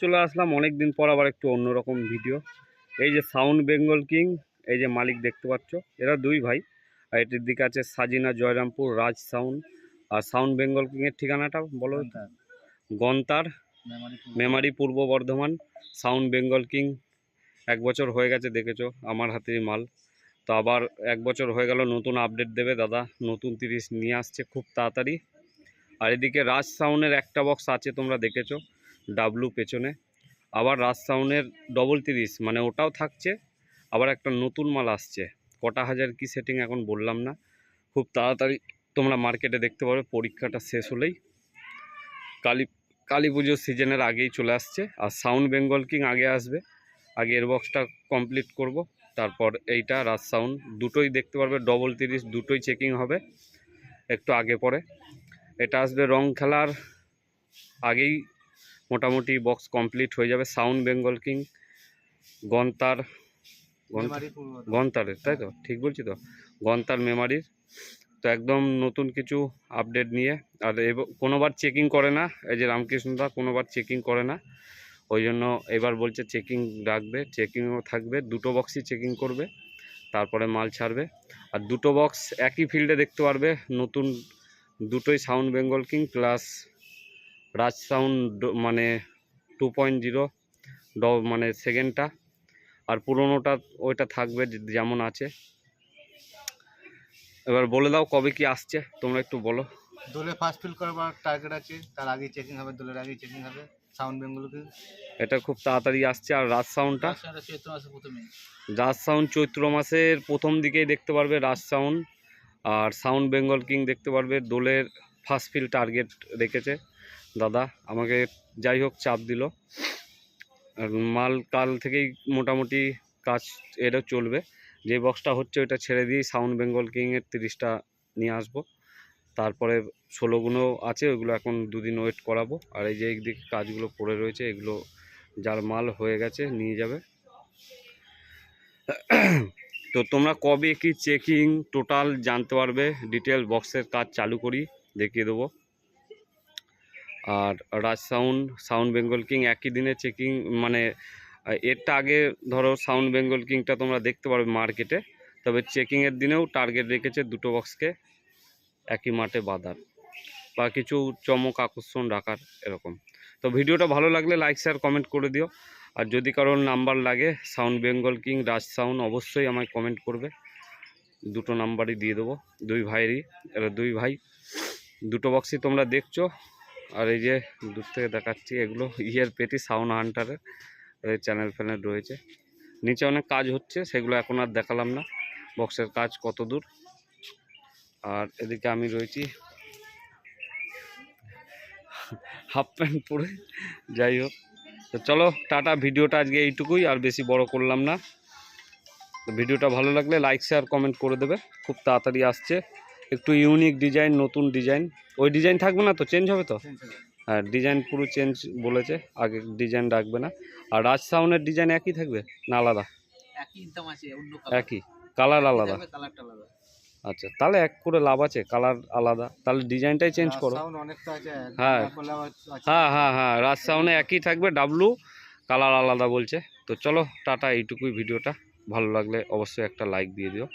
চলে আসলাম অনেক দিন পর আবার একটু অন্যরকম ভিডিও। এই যে সাউন্ড বেঙ্গল কিং, এই যে মালিক দেখতে পাচ্ছ, এরা দুই ভাই। আর এটির দিকে আছে সাজিনা জয়রামপুর রাজ সাউন্ড। আর সাউন্ড বেঙ্গল কিং এর ঠিকানাটা বলো। গন্তার মেমারি পূর্ব বর্ধমান। সাউন্ড বেঙ্গল কিং 1 বছর হয়ে গেছে, দেখেছো আমার হাতের মাল। তো আবার 1 বছর হয়ে গেল, নতুন আপডেট দেবে দাদা, নতুন 30 নিয়ে আসছে খুব তাড়াতাড়ি। আর এদিকে রাজ সাউন্ডের একটা বক্স আছে, তোমরা দেখেছো ডাব্লু পেছনে। আবার রাজ সাউন্ডের 30 মানে ওটাও থাকছে। আবার একটা নতুন মাল আসছে, কটা হাজার কি সেটিং এখন বললাম না, খুব তাড়াতাড়ি তোমরা মার্কেটে দেখতে পাবে। পরীক্ষাটা শেষ হলেই কালী পুজোর সিজনের আগেই চলে আসছে। আর সাউন্ড বেঙ্গল কিং আগে আসবে, আগে এর বক্সটা কমপ্লিট করব, তারপর এইটা রাজ সাউন্ড দুটোই দেখতে পারবে। 30 দুটোই চেকিং হবে একটু আগে পরে। এটা আসবে রং খেলার আগেই, মোটামুটি বক্স কমপ্লিট হয়ে যাবে। সাউন্ড বেঙ্গল কিং গন্তারের, তাই তো ঠিক বলছি তো, গন্তার মেমারির। তো একদম নতুন কিছু আপডেট নিয়ে। আর কোনোবার চেকিং করে না, এই যে রামকৃষ্ণদা কোনোবার চেকিং করে না, ওই জন্য এবার বলছে চেকিং রাখবে, চেকিংও থাকবে। দুটো বক্সই চেকিং করবে, তারপরে মাল ছাড়বে। আর দুটো বক্স একই ফিল্ডে দেখতে পারবে, নতুন দুটোই সাউন্ড বেঙ্গল কিং প্লাস রাজ সাউন্ড মানে 2.0 মানে সেকেন্ডটা। আর পুরোনোটা ওইটা থাকবে যেমন আছে। এবার বলে দাও কবে কি আসছে, তোমরা একটু বলো। দোলে ফার্স্ট ফিল করবার টার্গেট আছে, তার আগেই চেকিং হবে, দোলের আগেই চেকিং হবে সাউন্ড বেঙ্গল কিং। এটা খুব তাড়াতাড়ি আসছে। আর রাজ সাউন্ডটা চৈত্র মাসের প্রথমে, রাজ সাউন্ড চৈত্র মাসের প্রথম দিকেই দেখতে পারবে রাজ সাউন্ড। আর সাউন্ড বেঙ্গল কিং দেখতে পারবে দোলের ফার্স্ট ফিল টার্গেট রেখেছে দাদা, আমাকে যাই হোক চাপ দিল। মাল কাল থেকেই মোটামুটি কাজ এটা চলবে। যে বক্সটা হচ্ছে ওইটা ছেড়ে দিয়ে সাউন্ড বেঙ্গল কিংয়ের 30টা নিয়ে আসবো। তারপরে 16গুলো আছে, ওইগুলো এখন 2 দিন ওয়েট করাবো। আর এই যে এইদিকে কাজগুলো পড়ে রয়েছে, এগুলো যার মাল হয়ে গেছে নিয়ে যাবে। তো তোমরা কবে কি চেকিং টোটাল জানতে পারবে, ডিটেল বক্সের কাজ চালু করি দেখিয়ে দেবো। আর রাজ সাউন্ড বেঙ্গল কিং একই দিনে চেকিং, মানে এরটা আগে ধরো সাউন্ড বেঙ্গল কিংটা তোমরা দেখতে পারবে মার্কেটে, তবে চেকিংয়ের দিনেও টার্গেট রেখেছে দুটো বক্সকে একই মাঠে বাঁধার বা কিছু চমক আকর্ষণ রাখার এরকম। তো ভিডিওটা ভালো লাগলে লাইক শেয়ার কমেন্ট করে দিও। আর যদি কারোর নাম্বার লাগে সাউন্ড বেঙ্গল কিং রাজ সাউন্ড, অবশ্যই আমায় কমেন্ট করবে, দুটো নাম্বারই দিয়ে দেবো। দুই ভাইয়েরই, এরা দুই ভাই। দুটো বক্সই তোমরা দেখছো। আর এই যে দূর থেকে দেখাচ্ছি, এগুলো ইয়ের পেটি সাউন্ড হান্টারের চ্যানেল ফ্যানেল রয়েছে। নিচে অনেক কাজ হচ্ছে, সেগুলো এখন আর দেখালাম না, বক্সের কাজ কত দূর। আর এদিকে আমি রয়েছি হাফ প্যান্ট পরে, যাই হোক। তো চলো টাটা, ভিডিওটা আজকে এইটুকুই, আর বেশি বড় করলাম না। তো ভিডিওটা ভালো লাগলে লাইক শেয়ার কমেন্ট করে দেবে। খুব তাড়াতাড়ি আসছে একটু ইউনিক ডিজাইন, নতুন ডিজাইন। ওই ডিজাইন থাকবে না তো, চেঞ্জ হবে তো? হ্যাঁ, ডিজাইন পুরো চেঞ্জ বলেছে, আগে ডিজাইন রাখবে না। আর রাজ সাউন্ডের ডিজাইন একই থাকবে না আলাদা? একই কালার আলাদা। আচ্ছা, তাহলে এক করে লাভ আছে, কালার আলাদা, তাহলে ডিজাইনটাই চেঞ্জ করো। হ্যাঁ হ্যাঁ হ্যাঁ হ্যাঁ, রাজ সাউন্ডে একই থাকবে, ডাব্লু কালার আলাদা বলছে। তো চলো টাটা, এইটুকুই ভিডিওটা। ভালো লাগলে অবশ্যই একটা লাইক দিয়ে দিও।